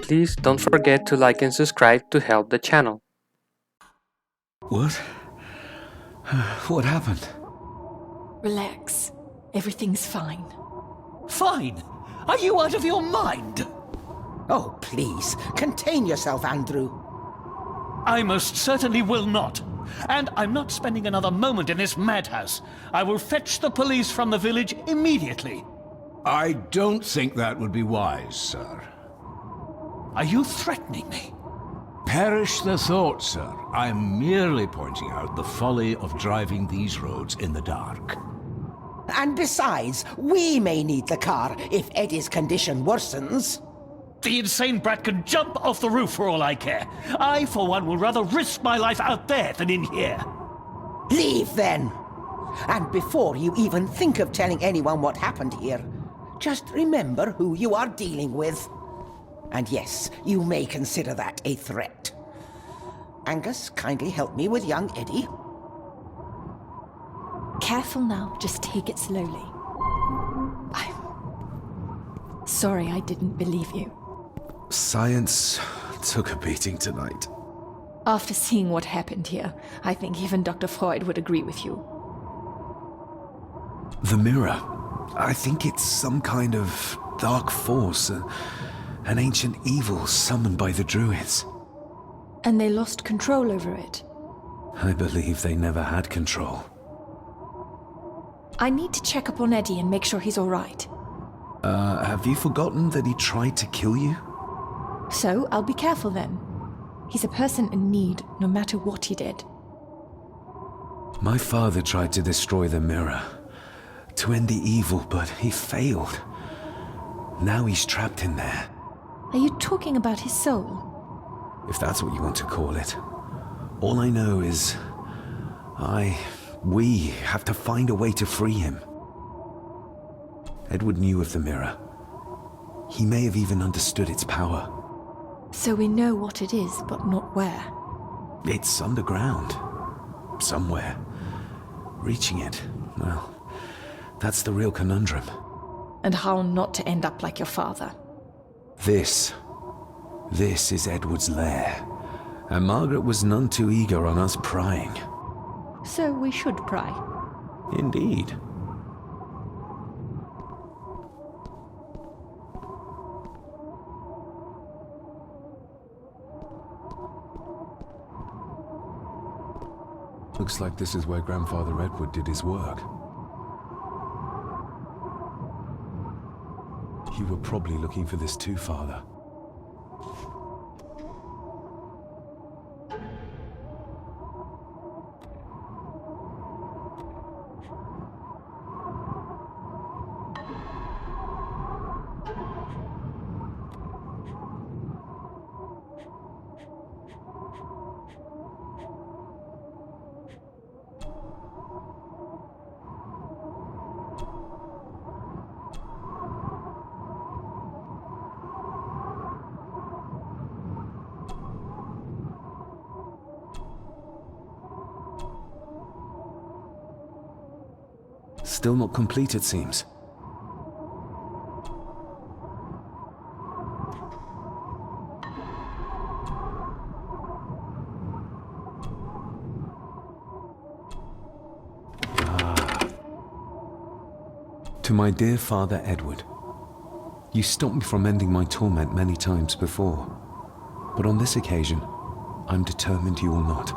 Please don't forget to like and subscribe to help the channel. What? What happened? Relax. Everything's fine. Fine! Are you out of your mind? Oh, please, contain yourself, Andrew. I most certainly will not. And I'm not spending another moment in this madhouse. I will fetch the police from the village immediately. I don't think that would be wise, sir. Are you threatening me? Perish the thought, sir. I'm merely pointing out the folly of driving these roads in the dark. And besides, we may need the car if Eddie's condition worsens. The insane brat can jump off the roof for all I care. I, for one, will rather risk my life out there than in here. Leave, then. And before you even think of telling anyone what happened here, just remember who you are dealing with. And yes, you may consider that a threat. Angus, kindly help me with young Eddie. Careful now, just take it slowly. I'm sorry I didn't believe you. Science took a beating tonight. After seeing what happened here, I think even Dr. Freud would agree with you. The mirror. I think it's some kind of dark force, an ancient evil summoned by the druids. And they lost control over it. I believe they never had control. I need to check up on Eddie and make sure he's all right. Have you forgotten that he tried to kill you? So, I'll be careful then. He's a person in need, no matter what he did. My father tried to destroy the mirror, to end the evil, but he failed. Now he's trapped in there. Are you talking about his soul? If that's what you want to call it. All I know is... we have to find a way to free him. Edward knew of the mirror. He may have even understood its power. So we know what it is, but not where. It's underground. Somewhere. Reaching it, well, that's the real conundrum. And how not to end up like your father. This is Edward's lair. And Margaret was none too eager on us prying. So we should pry. Indeed. Looks like this is where Grandfather Edward did his work. You were probably looking for this too, Father. Still not complete, it seems. To my dear Father Edward, you stopped me from ending my torment many times before, but on this occasion, I'm determined you will not.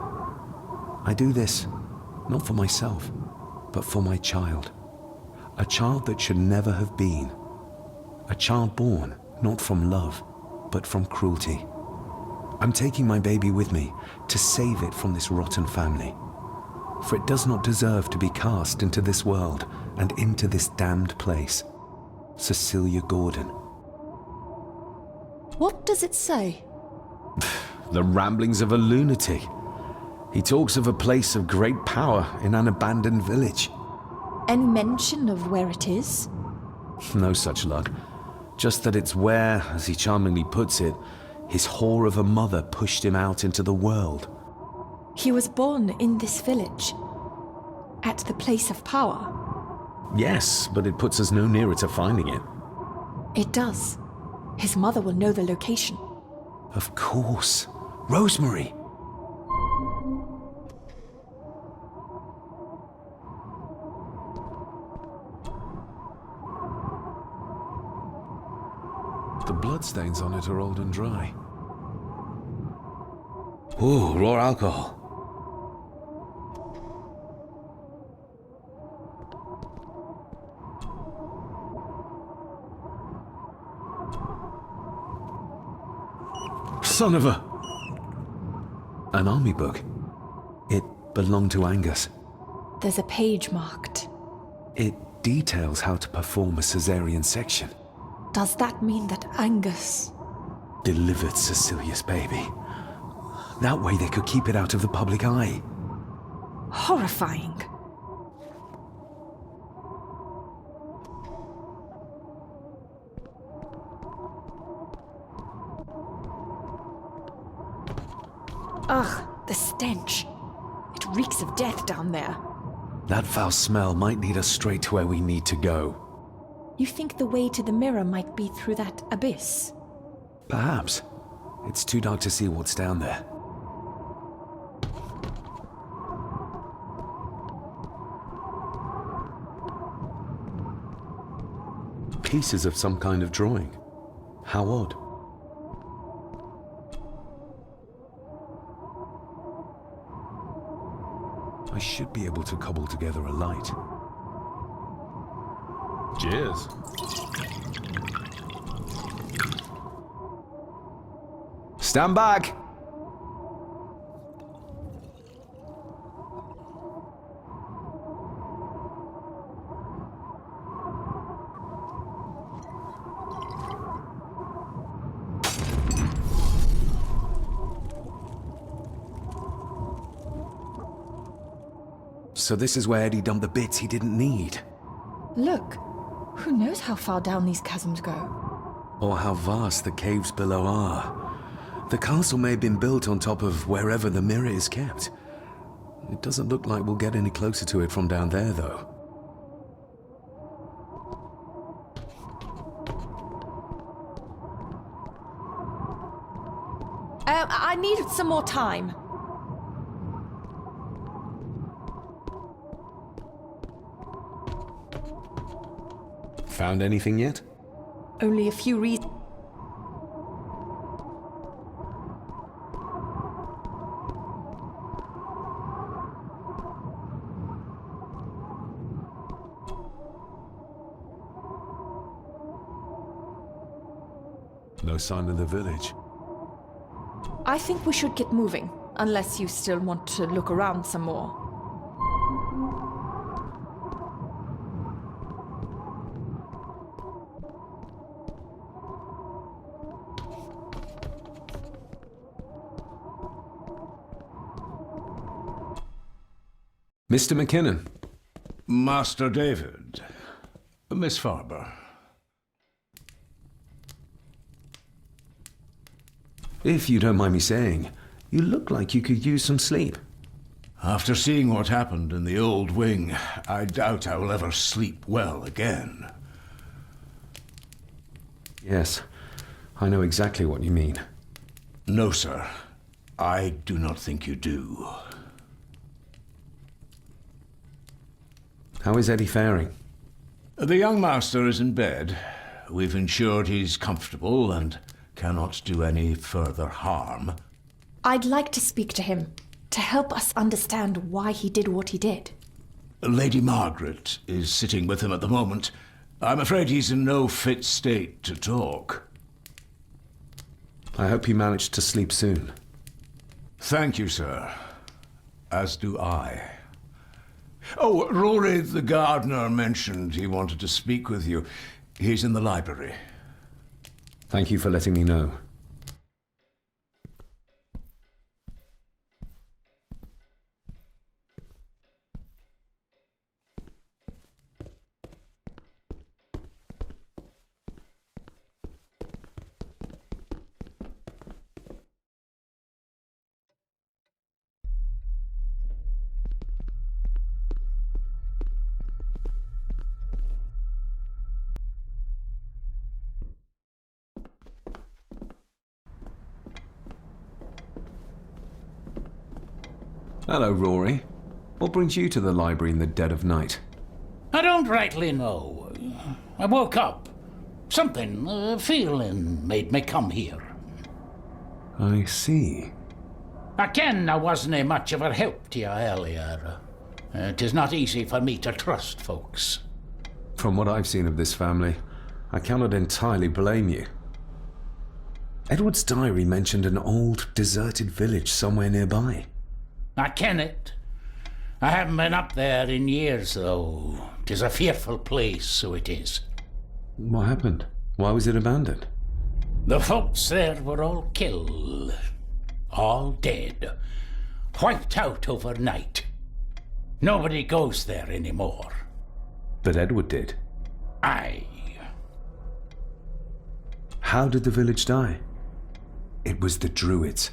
I do this, not for myself, but for my child. A child that should never have been. A child born, not from love, but from cruelty. I'm taking my baby with me to save it from this rotten family. For it does not deserve to be cast into this world and into this damned place. Cecilia Gordon. What does it say? The ramblings of a lunatic. He talks of a place of great power in an abandoned village. Any mention of where it is? No such luck. Just that it's where, as he charmingly puts it, his whore of a mother pushed him out into the world. He was born in this village. At the place of power. Yes, but it puts us no nearer to finding it. It does. His mother will know the location. Of course. Rosemary! The bloodstains on it are old and dry. Ooh, raw alcohol. Son of a... An army book. It belonged to Angus. There's a page marked. It details how to perform a caesarean section. Does that mean that Angus... Delivered Cecilia's baby. That way they could keep it out of the public eye. Horrifying. Ugh, the stench. It reeks of death down there. That foul smell might lead us straight to where we need to go. You think the way to the mirror might be through that abyss? Perhaps. It's too dark to see what's down there. Pieces of some kind of drawing. How odd. I should be able to cobble together a light. Cheers. Stand back! So this is where Eddie dumped the bits he didn't need. Look, who knows how far down these chasms go? Or how vast the caves below are. The castle may have been built on top of wherever the mirror is kept. It doesn't look like we'll get any closer to it from down there, though. I need some more time. Found anything yet? Only a few reasons. No sign of the village. I think we should get moving, unless you still want to look around some more. Mr. McKinnon. Master David. Miss Farber. If you don't mind me saying, you look like you could use some sleep. After seeing what happened in the old wing, I doubt I will ever sleep well again. Yes, I know exactly what you mean. No, sir. I do not think you do. How is Eddie faring? The young master is in bed. We've ensured he's comfortable and cannot do any further harm. I'd like to speak to him, to help us understand why he did what he did. Lady Margaret is sitting with him at the moment. I'm afraid he's in no fit state to talk. I hope he managed to sleep soon. Thank you, sir. As do I. Oh, Rory the gardener mentioned he wanted to speak with you. He's in the library. Thank you for letting me know. Hello, Rory. What brings you to the library in the dead of night? I don't rightly know. I woke up. Something, a feeling made me come here. I see. I ken I wasn't much of a help to you earlier. It is not easy for me to trust folks. From what I've seen of this family, I cannot entirely blame you. Edward's diary mentioned an old, deserted village somewhere nearby. I ken it. I haven't been up there in years, though. 'Tis a fearful place, so it is. What happened? Why was it abandoned? The folks there were all killed. All dead. Wiped out overnight. Nobody goes there anymore. But Edward did. Aye. How did the village die? It was the Druids.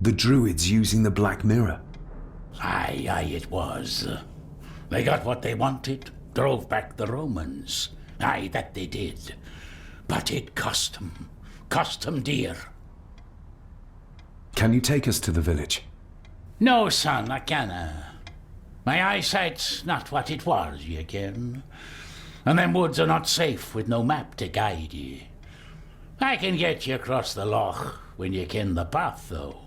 The Druids using the Black Mirror. Aye, it was. They got what they wanted, drove back the Romans. Aye, that they did. But it cost them dear. Can you take us to the village? No, son, I canna. My eyesight's not what it was, ye ken. And them woods are not safe with no map to guide ye. I can get you across the loch when you ken the path, though.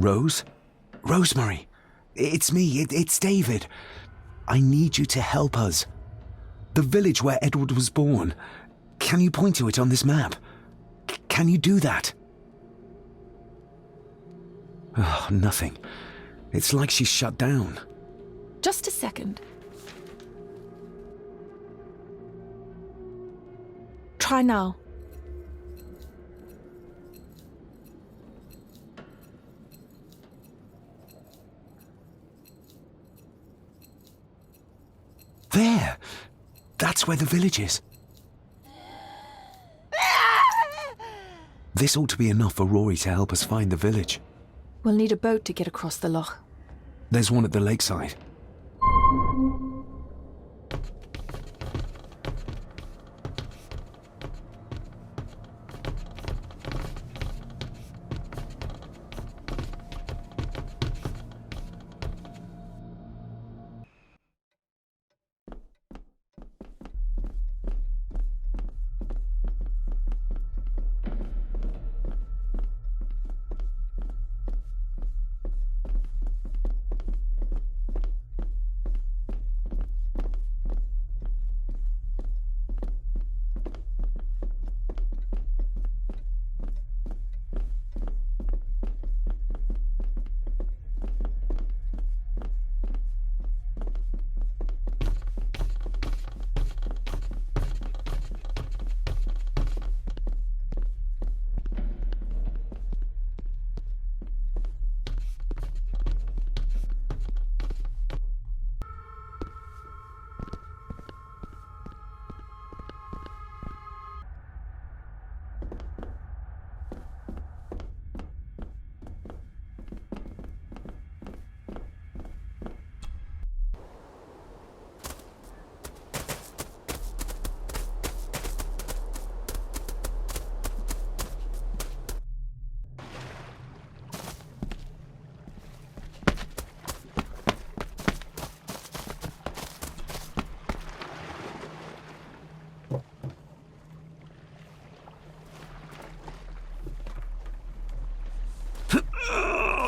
Rose? Rosemary! It's me, it's David. I need you to help us. The village where Edward was born. Can you point to it on this map? Can you do that? Oh, nothing. It's like she's shut down. Just a second. Try now. There! That's where the village is. This ought to be enough for Rory to help us find the village. We'll need a boat to get across the loch. There's one at the lakeside.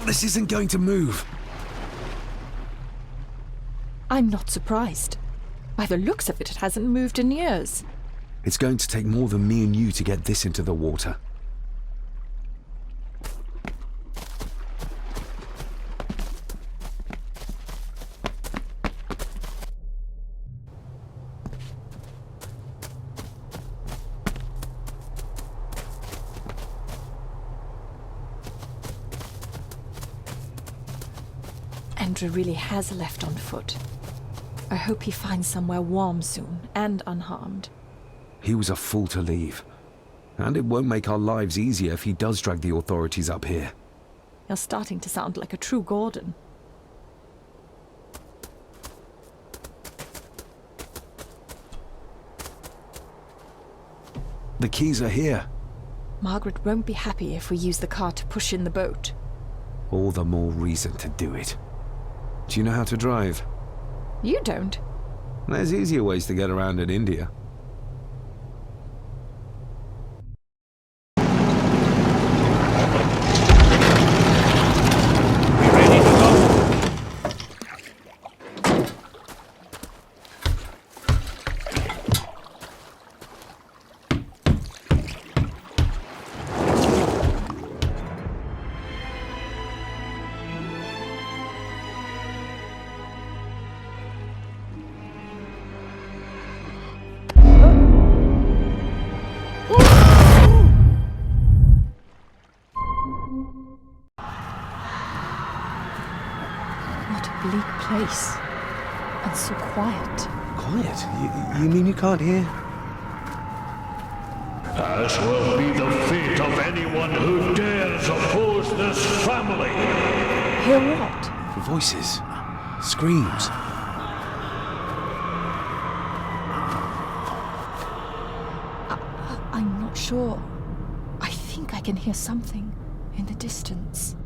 This isn't going to move. I'm not surprised. By the looks of it, it hasn't moved in years. It's going to take more than me and you to get this into the water. Andrew really has left on foot. I hope he finds somewhere warm soon, and unharmed. He was a fool to leave. And it won't make our lives easier if he does drag the authorities up here. You're starting to sound like a true Gordon. The keys are here. Margaret won't be happy if we use the car to push in the boat. All the more reason to do it. Do you know how to drive? You don't. There's easier ways to get around in India. What a bleak place. And so quiet. Quiet? You mean you can't hear? As will be the fate of anyone who dares oppose this family. Hear what? Voices. Screams. I'm not sure. I think I can hear something in the distance.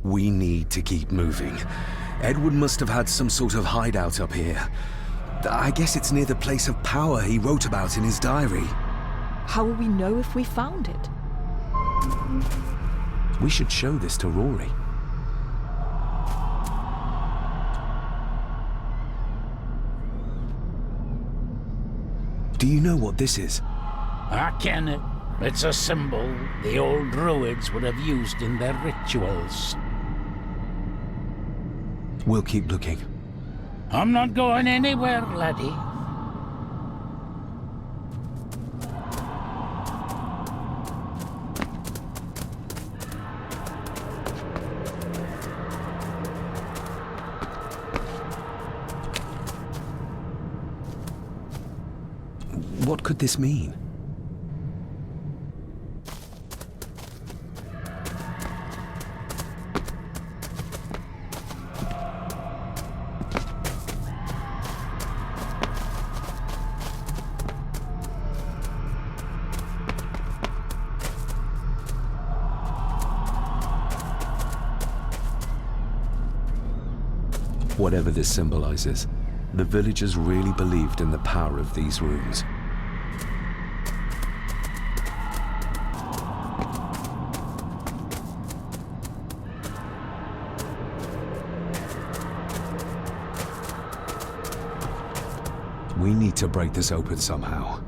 We need to keep moving. Edward must have had some sort of hideout up here. I guess it's near the place of power he wrote about in his diary. How will we know if we found it? We should show this to Rory. Do you know what this is? I ken it. It's a symbol the old druids would have used in their rituals. We'll keep looking. I'm not going anywhere, laddie. What could this mean? Whatever this symbolizes, the villagers really believed in the power of these runes. We need to break this open somehow.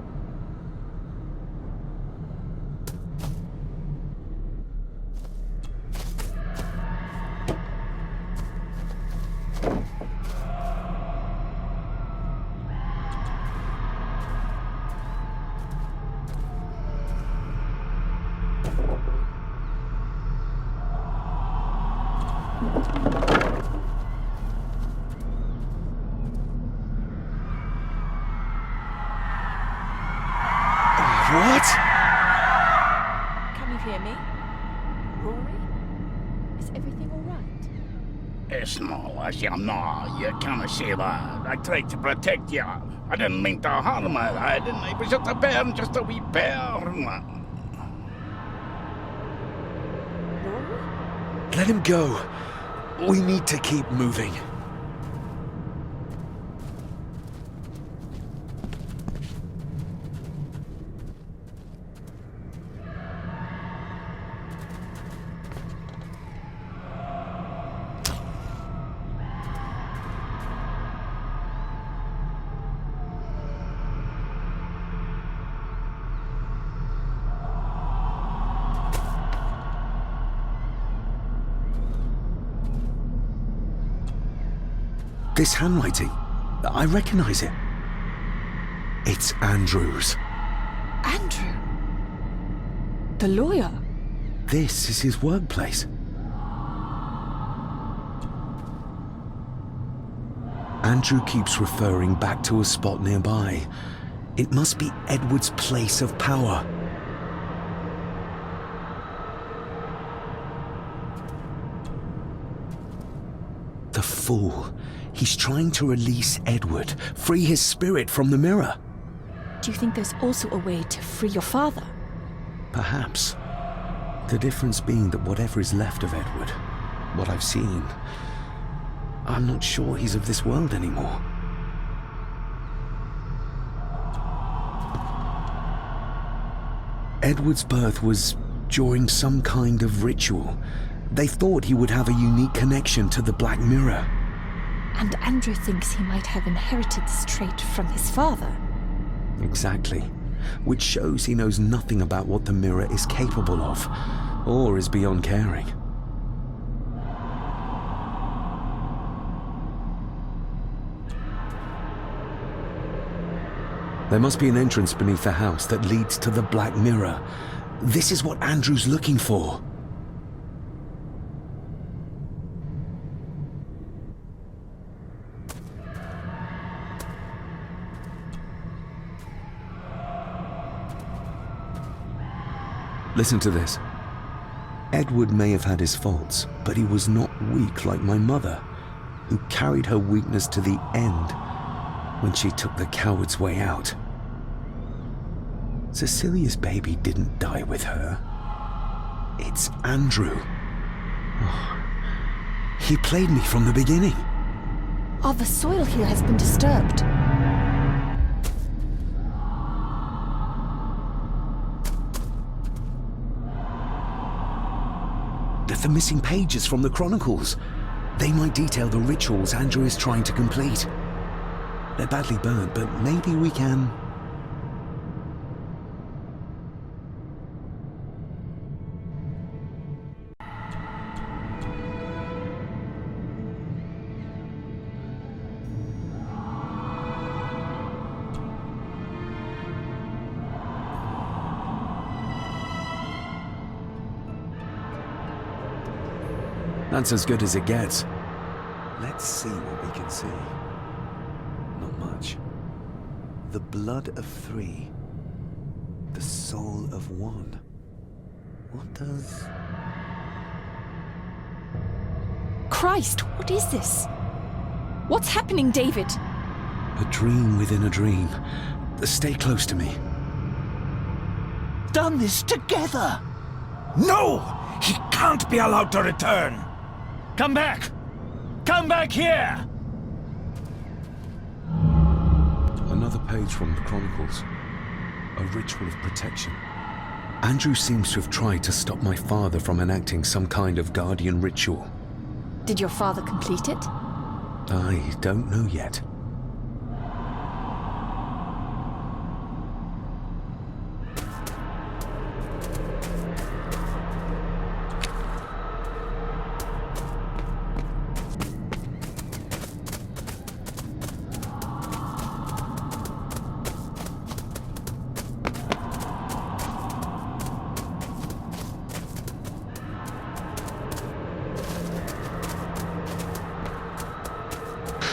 What? Can you hear me? Rory? Is everything all right? It's no, as you know, you can't say that. I tried to protect you. I didn't mean to harm you. I didn't. It was just a bear, just a wee bear. Rory? Let him go. We need to keep moving. This handwriting, I recognize it. It's Andrew's. Andrew? The lawyer? This is his workplace. Andrew keeps referring back to a spot nearby. It must be Edward's place of power. The fool. He's trying to release Edward, free his spirit from the mirror. Do you think there's also a way to free your father? Perhaps. The difference being that whatever is left of Edward, what I've seen, I'm not sure he's of this world anymore. Edward's birth was during some kind of ritual. They thought he would have a unique connection to the Black Mirror. And Andrew thinks he might have inherited this trait from his father. Exactly. Which shows he knows nothing about what the mirror is capable of, or is beyond caring. There must be an entrance beneath the house that leads to the Black Mirror. This is what Andrew's looking for. Listen to this. Edward may have had his faults, but he was not weak like my mother, who carried her weakness to the end when she took the coward's way out. Cecilia's baby didn't die with her. It's Andrew. Oh, he played me from the beginning. Oh, the soil here has been disturbed. The missing pages from the Chronicles. They might detail the rituals Andrew is trying to complete. They're badly burnt, but maybe we can... That's as good as it gets. Let's see what we can see. Not much. The blood of 3. The soul of 1. What does... Christ, what is this? What's happening, David? A dream within a dream. Stay close to me. Done this together! No! He can't be allowed to return! Come back! Come back here! Another page from the Chronicles. A ritual of protection. Andrew seems to have tried to stop my father from enacting some kind of guardian ritual. Did your father complete it? I don't know yet.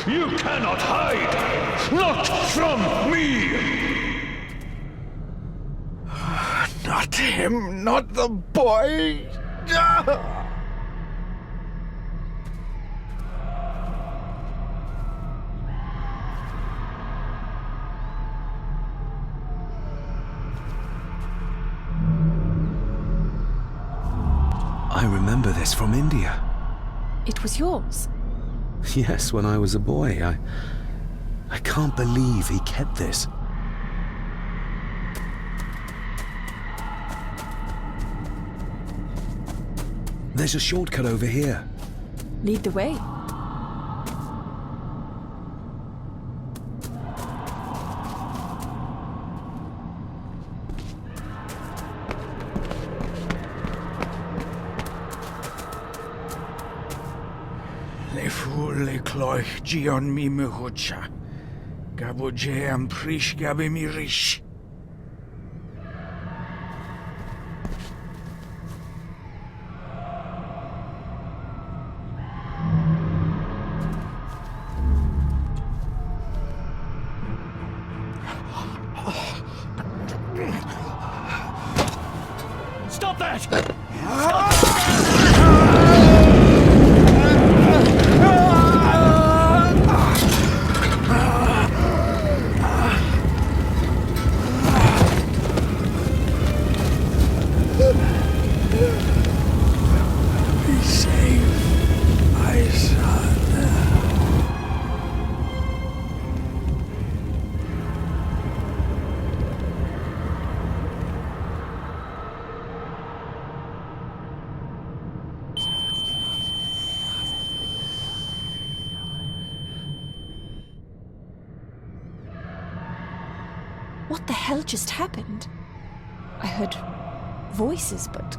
You cannot hide! Not from me! Not him, not the boy! Ah! I remember this from India. It was yours. Yes, when I was a boy. I can't believe he kept this. There's a shortcut over here. Lead the way. Le fulle cloich gion mi mehucha. Gaboje am prish gabe mi rish. Stop that! Be safe, my son. What the hell just happened? I heard voices, but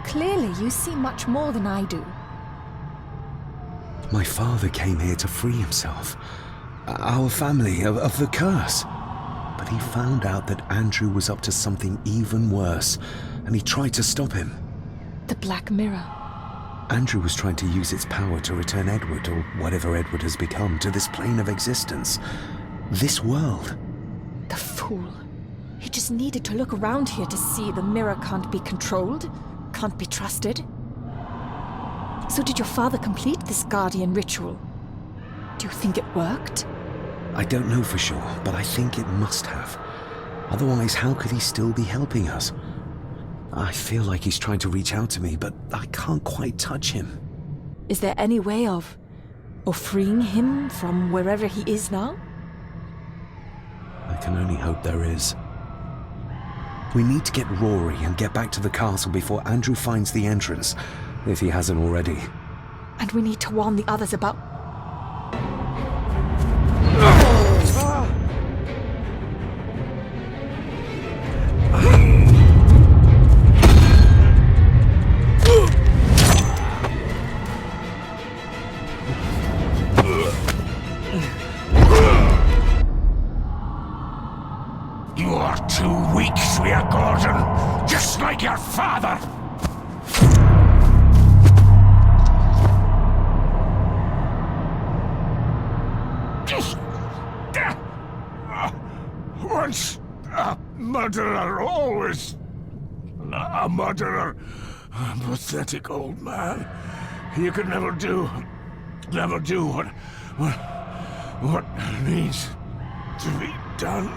clearly you see much more than I do. My father came here to free himself, our family, of the curse. But he found out that Andrew was up to something even worse, and he tried to stop him. The Black Mirror. Andrew was trying to use its power to return Edward, or whatever Edward has become, to this plane of existence. This world. The fool. He just needed to look around here to see the mirror can't be controlled, can't be trusted. So did your father complete this guardian ritual? Do you think it worked? I don't know for sure, but I think it must have. Otherwise, how could he still be helping us? I feel like he's trying to reach out to me, but I can't quite touch him. Is there any way of freeing him from wherever he is now? I can only hope there is. We need to get Rory and get back to the castle before Andrew finds the entrance, if he hasn't already. And we need to warn the others about... You are too weak, Swear Gordon, just like your father. Once a murderer, always a murderer. A pathetic old man. You could never do what needs to be done.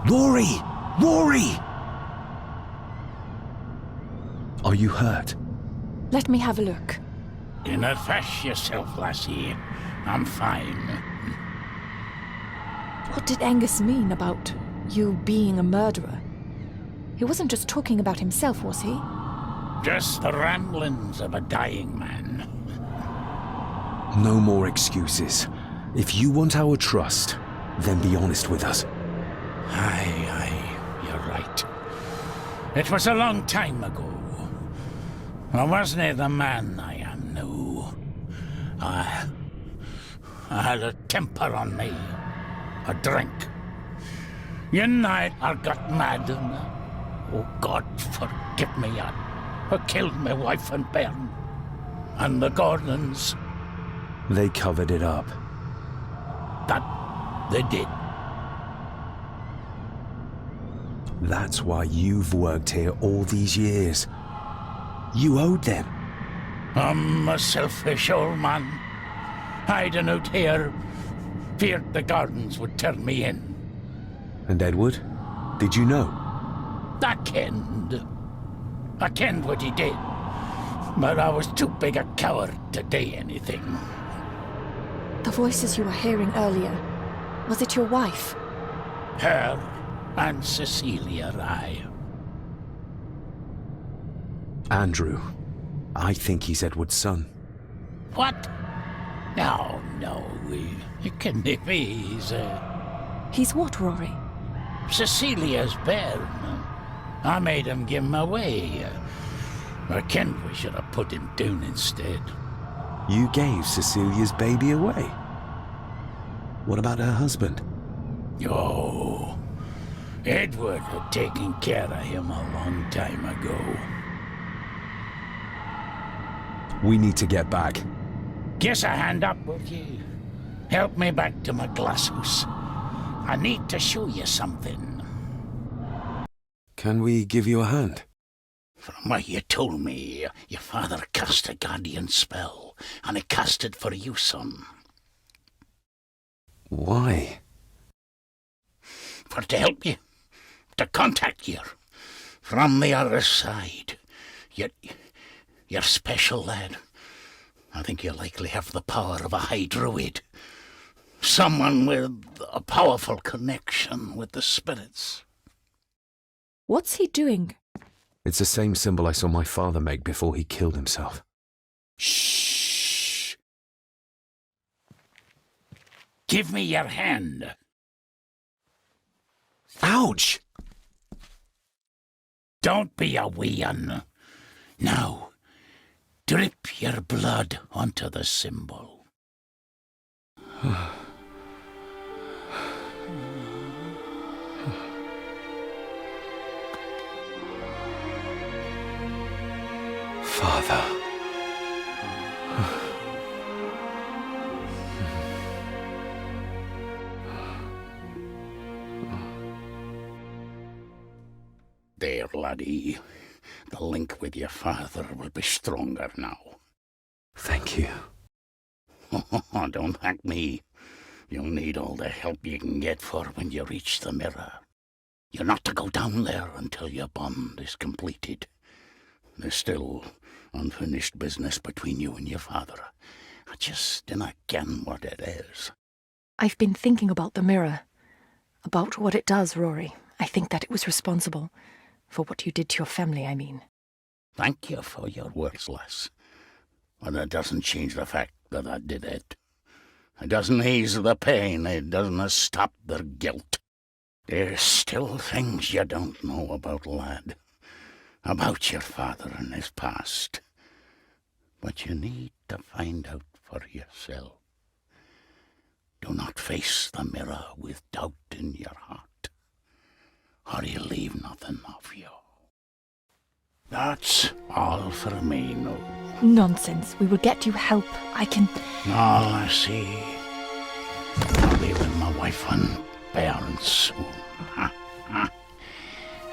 Rory! Rory! Are you hurt? Let me have a look. Do not fash yourself, lassie. I'm fine. What did Angus mean about you being a murderer? He wasn't just talking about himself, was he? Just the ramblings of a dying man. No more excuses. If you want our trust, then be honest with us. Aye, you're right. It was a long time ago. I wasn't the man I am now. I had a temper on me. A drink. One night I got mad and, oh God forgive me, I killed my wife and bairn. And the Gordons. They covered it up. That they did. That's why you've worked here all these years. You owed them. I'm a selfish old man. Hiding out here, feared the Gardens would turn me in. And Edward? Did you know? I kenned what he did. But I was too big a coward to do anything. The voices you were hearing earlier, was it your wife? Her and Cecilia, aye. Andrew. I think he's Edward's son. What? No, it can't be. He's what, Rory? Cecilia's bairn. I made him give him away. I kenned we should have put him down instead. You gave Cecilia's baby away? What about her husband? Oh, Edward had taken care of him a long time ago. We need to get back. Guess a hand up, will you? Help me back to my glasshouse. I need to show you something. Can we give you a hand? From what you told me, your father cast a guardian spell, and he cast it for you, son. Why? For to help you, to contact you from the other side. You're special, lad. I think you likely have the power of a high druid. Someone with a powerful connection with the spirits. What's he doing? It's the same symbol I saw my father make before he killed himself. Shh! Give me your hand. Ouch! Don't be a wee un. Now, drip your blood onto the symbol. Father. There, laddie. The link with your father will be stronger now. Thank you. Don't thank me. You'll need all the help you can get for when you reach the mirror. You're not to go down there until your bond is completed. There's still unfinished business between you and your father. I just dinna ken what it is. I've been thinking about the mirror. About what it does, Rory. I think that it was responsible. For what you did to your family, I mean. Thank you for your words, lass. But that doesn't change the fact that I did it. It doesn't ease the pain. It doesn't stop the guilt. There's still things you don't know about, lad. About your father and his past. But you need to find out for yourself. Do not face the mirror with doubt in your heart, or you'll leave nothing of you. That's all for me, no. Nonsense. We will get you help. I can... All I see. I'll be with my wife and parents soon.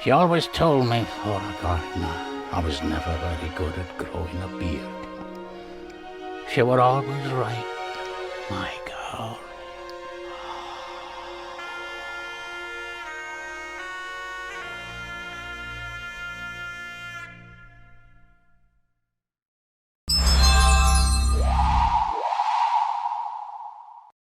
She always told me for a gardener I was never very good at growing a beard. She were always right, my girl.